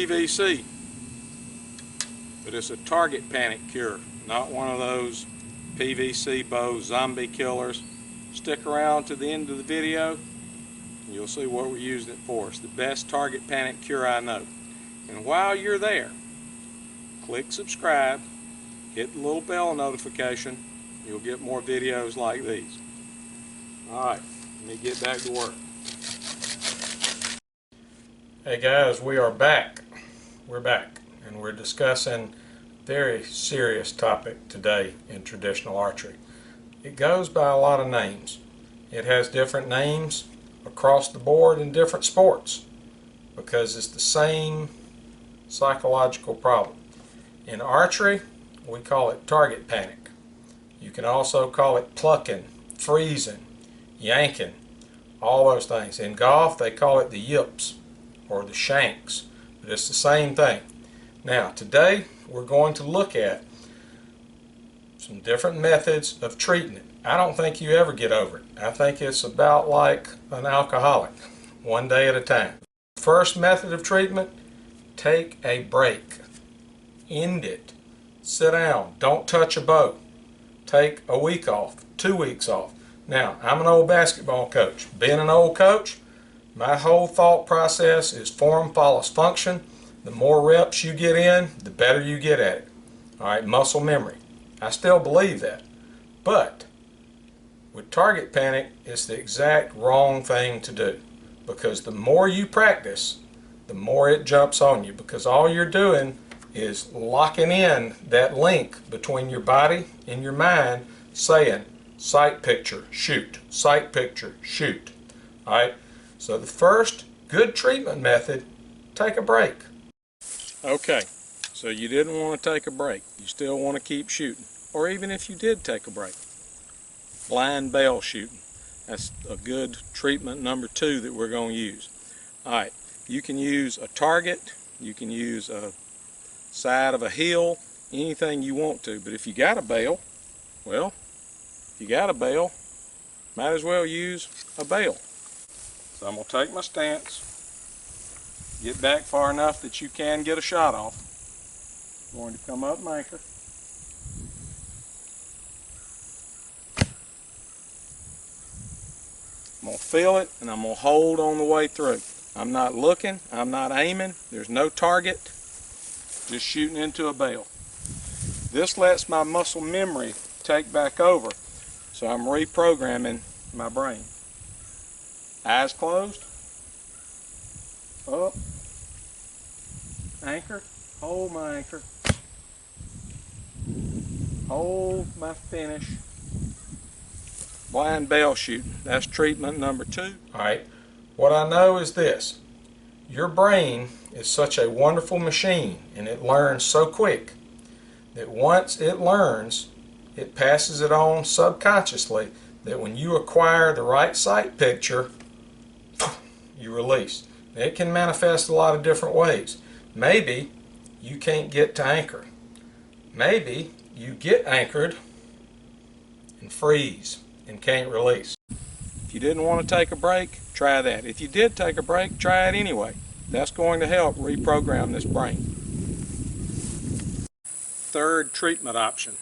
PVC, but it's a target panic cure, not one of those PVC bow zombie killers. Stick around to the end of the video and you'll see what we're using it for. It's the best target panic cure I know. And while you're there, click subscribe, hit the little bell notification. You'll get more videos like these. Alright, let me get back to work. Hey guys, we are back. We're back, and we're discussing a very serious topic today in traditional archery. It goes by a lot of names. It has different names across the board in different sports because it's the same psychological problem. In archery, we call it target panic. You can also call it plucking, freezing, yanking, all those things. In golf, they call it the yips or the shanks, but it's the same thing. Now, today we're going to look at some different methods of treating it. I don't think you ever get over it. I think it's about like an alcoholic, one day at a time. First method of treatment, take a break. End it. Sit down. Don't touch a bow. Take a week off, 2 weeks off. Now, I'm an old basketball coach. Being an old coach, my whole thought process is form follows function. The more reps you get in, the better you get at it. Alright, muscle memory. I still believe that. But with target panic, it's the exact wrong thing to do. Because the more you practice, the more it jumps on you. Because all you're doing is locking in that link between your body and your mind, saying, sight picture, shoot. Sight picture, shoot. Alright? So the first good treatment method, take a break. Okay, so you didn't want to take a break. You still want to keep shooting. Or even if you did take a break. Blind bale shooting. That's a good treatment number 2 that we're going to use. Alright, you can use a target, you can use a side of a hill, anything you want to. But if you got a bale, well, if you got a bale, might as well use a bale. So I'm going to take my stance, get back far enough that you can get a shot off. I'm going to come up my anchor. I'm going to feel it and I'm going to hold on the way through. I'm not looking, I'm not aiming, there's no target, just shooting into a bale. This lets my muscle memory take back over, so I'm reprogramming my brain. Eyes closed, up, anchor, hold my anchor, hold my finish. Blind bale shooting, that's treatment number 2. Alright, what I know is this, your brain is such a wonderful machine and it learns so quick that once it learns, it passes it on subconsciously that when you acquire the right sight picture, you release. It can manifest a lot of different ways. Maybe you can't get to anchor. Maybe you get anchored and freeze and can't release. If you didn't want to take a break, try that. If you did take a break, try it anyway. That's going to help reprogram this brain. Third treatment option.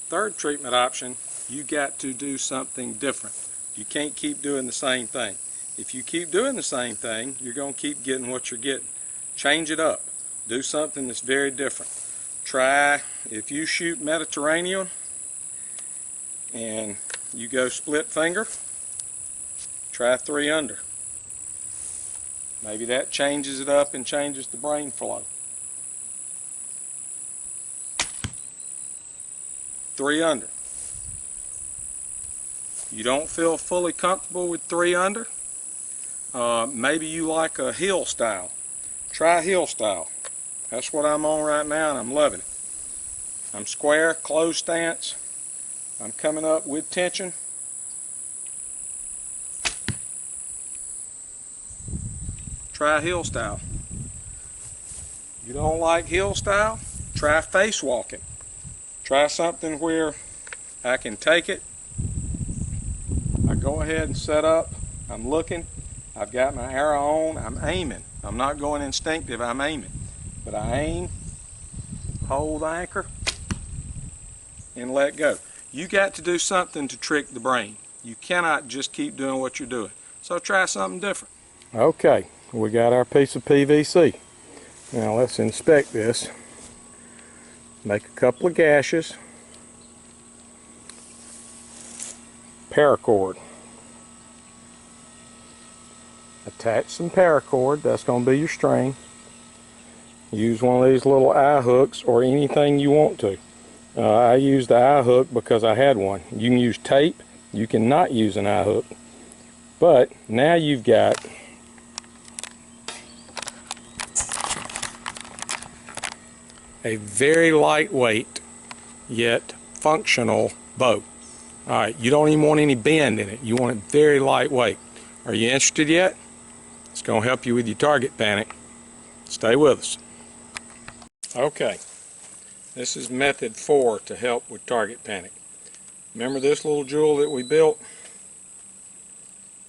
Third treatment option, you got to do something different. You can't keep doing the same thing. If you keep doing the same thing, you're going to keep getting what you're getting. Change it up. Do something that's very different. Try, if you shoot Mediterranean and you go split finger, try 3 under. Maybe that changes it up and changes the brain flow. 3 under. You don't feel fully comfortable with 3 under? Maybe you like a hill style. Try hill style. That's what I'm on right now and I'm loving it. I'm square, closed stance. I'm coming up with tension. Try hill style. You don't like hill style? Try face walking. Try something where I can take it. I go ahead and set up. I'm looking. I've got my arrow on, I'm aiming. I'm not going instinctive, I'm aiming. But I aim, hold the anchor, and let go. You got to do something to trick the brain. You cannot just keep doing what you're doing. So try something different. Okay, we got our piece of PVC. Now let's inspect this. Make a couple of gashes. Paracord. Attach some paracord, that's going to be your string. Use one of these little eye hooks or anything you want to. I used the eye hook because I had one. You can use tape, you cannot use an eye hook. But now you've got a very lightweight yet functional bow. Alright, you don't even want any bend in it. You want it very lightweight. Are you interested yet? It's going to help you with your target panic. Stay with us. Okay, this is method 4 to help with target panic. Remember this little jewel that we built?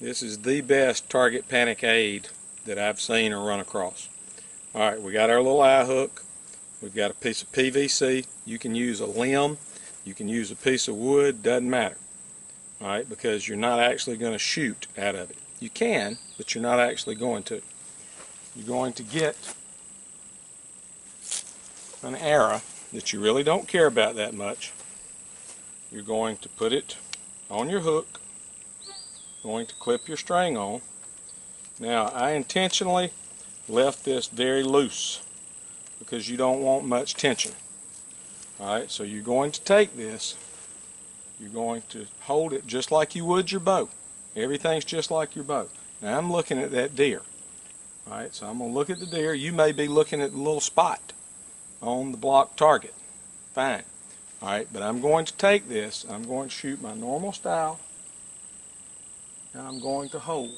This is the best target panic aid that I've seen or run across. Alright, we got our little eye hook. We've got a piece of PVC. You can use a limb. You can use a piece of wood. Doesn't matter. Alright, because you're not actually going to shoot out of it. You can, but you're not actually going to. You're going to get an arrow that you really don't care about that much. You're going to put it on your hook. Going to clip your string on. Now I intentionally left this very loose because you don't want much tension. Alright, so you're going to take this, you're going to hold it just like you would your bow. Everything's just like your bow. Now I'm looking at that deer. Alright, so I'm going to look at the deer. You may be looking at the little spot on the block target. Fine. Alright, but I'm going to take this, I'm going to shoot my normal style, and I'm going to hold.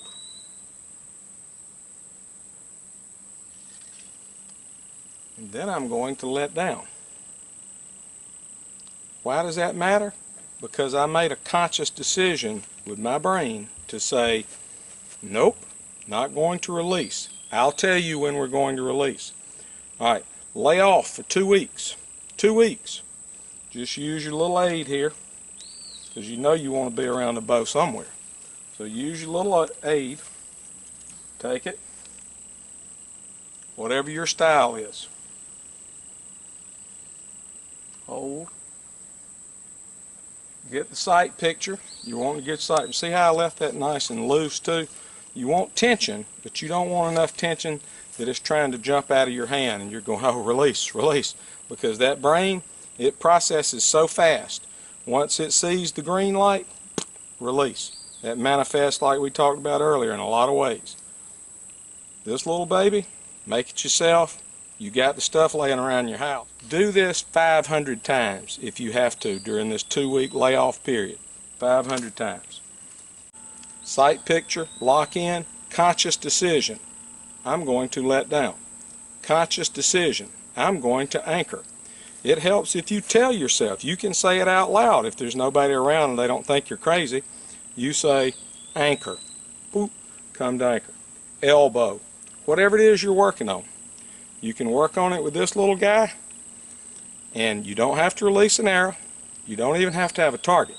And then I'm going to let down. Why does that matter? Because I made a conscious decision with my brain to say, nope, not going to release. I'll tell you when we're going to release. Alright, lay off for 2 weeks. 2 weeks. Just use your little aid here, because you know you want to be around the bow somewhere. So use your little aid, take it, whatever your style is. Hold. Get the sight picture. You want to get sight. See how I left that nice and loose too? You want tension, but you don't want enough tension that it's trying to jump out of your hand and you're going, oh, release, release. Because that brain, it processes so fast. Once it sees the green light, release. That manifests like we talked about earlier in a lot of ways. This little baby, make it yourself. You got the stuff laying around your house. Do this 500 times if you have to during this 2-week layoff period. 500 times. Sight picture, lock in, conscious decision. I'm going to let down. Conscious decision. I'm going to anchor. It helps if you tell yourself. You can say it out loud if there's nobody around and they don't think you're crazy. You say anchor. Boop, come to anchor. Elbow. Whatever it is you're working on. You can work on it with this little guy, and you don't have to release an arrow. You don't even have to have a target.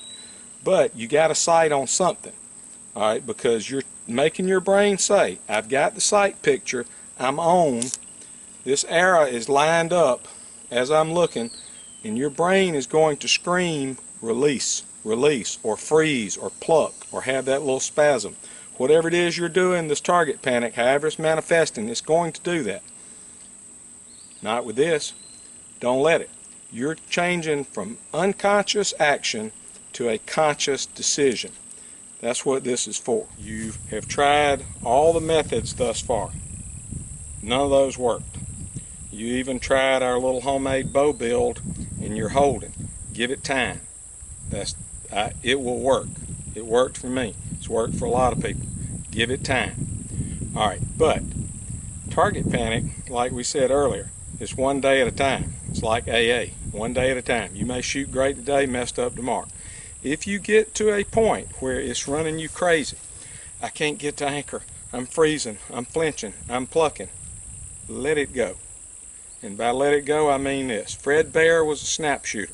But you got a sight on something. Alright, because you're making your brain say, I've got the sight picture, I'm on. This arrow is lined up as I'm looking, and your brain is going to scream, release, release, or freeze, or pluck, or have that little spasm. Whatever it is you're doing, this target panic, however it's manifesting, it's going to do that. Not with this. Don't let it. You're changing from unconscious action to a conscious decision. That's what this is for. You have tried all the methods thus far. None of those worked. You even tried our little homemade bow build and you're holding. Give it time. It will work. It worked for me. It's worked for a lot of people. Give it time. Alright, but target panic, like we said earlier, is 1 day at a time. It's like AA, 1 day at a time. You may shoot great today, messed up tomorrow. If you get to a point where it's running you crazy, I can't get to anchor, I'm freezing, I'm flinching, I'm plucking. Let it go. And by let it go, I mean this. Fred Bear was a snap shooter.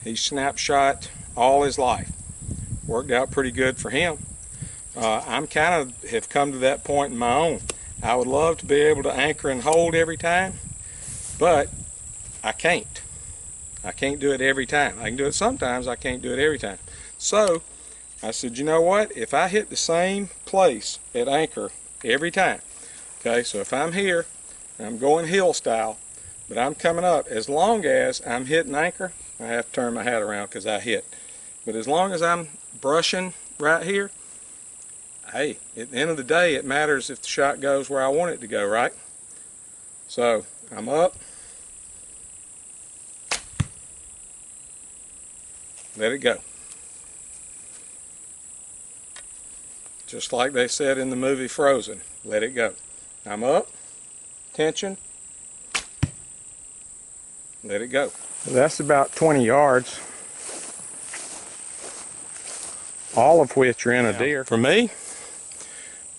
He snap shot all his life. Worked out pretty good for him. I'm kind of have come to that point in my own. I would love to be able to anchor and hold every time, but I can't. I can't do it every time. I can do it sometimes, I can't do it every time. So I said, you know what? If I hit the same place at anchor every time, okay, so if I'm here, I'm going hill style, but I'm coming up, as long as I'm hitting anchor, I have to turn my hat around because I hit. But as long as I'm brushing right here, hey, at the end of the day, it matters if the shot goes where I want it to go, right? So I'm up. Let it go. Just like they said in the movie Frozen, let it go. I'm up, tension, let it go. That's about 20 yards, all of which are in a deer. For me,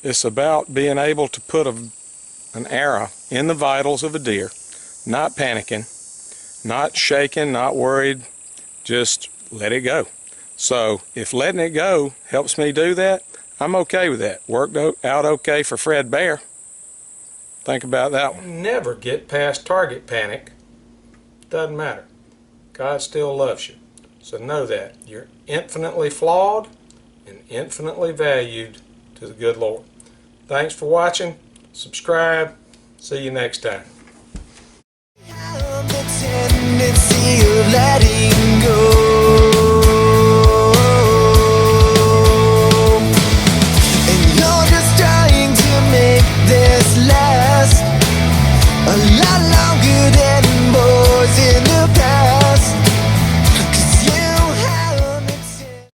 it's about being able to put an arrow in the vitals of a deer, not panicking, not shaking, not worried, just let it go. So if letting it go helps me do that, I'm okay with that. Worked out okay for Fred Bear. Think about that one. Never get past target panic. Doesn't matter. God still loves you. So know that. You're infinitely flawed and infinitely valued to the good Lord. Thanks for watching. Subscribe. See you next time. The tendency of letting go.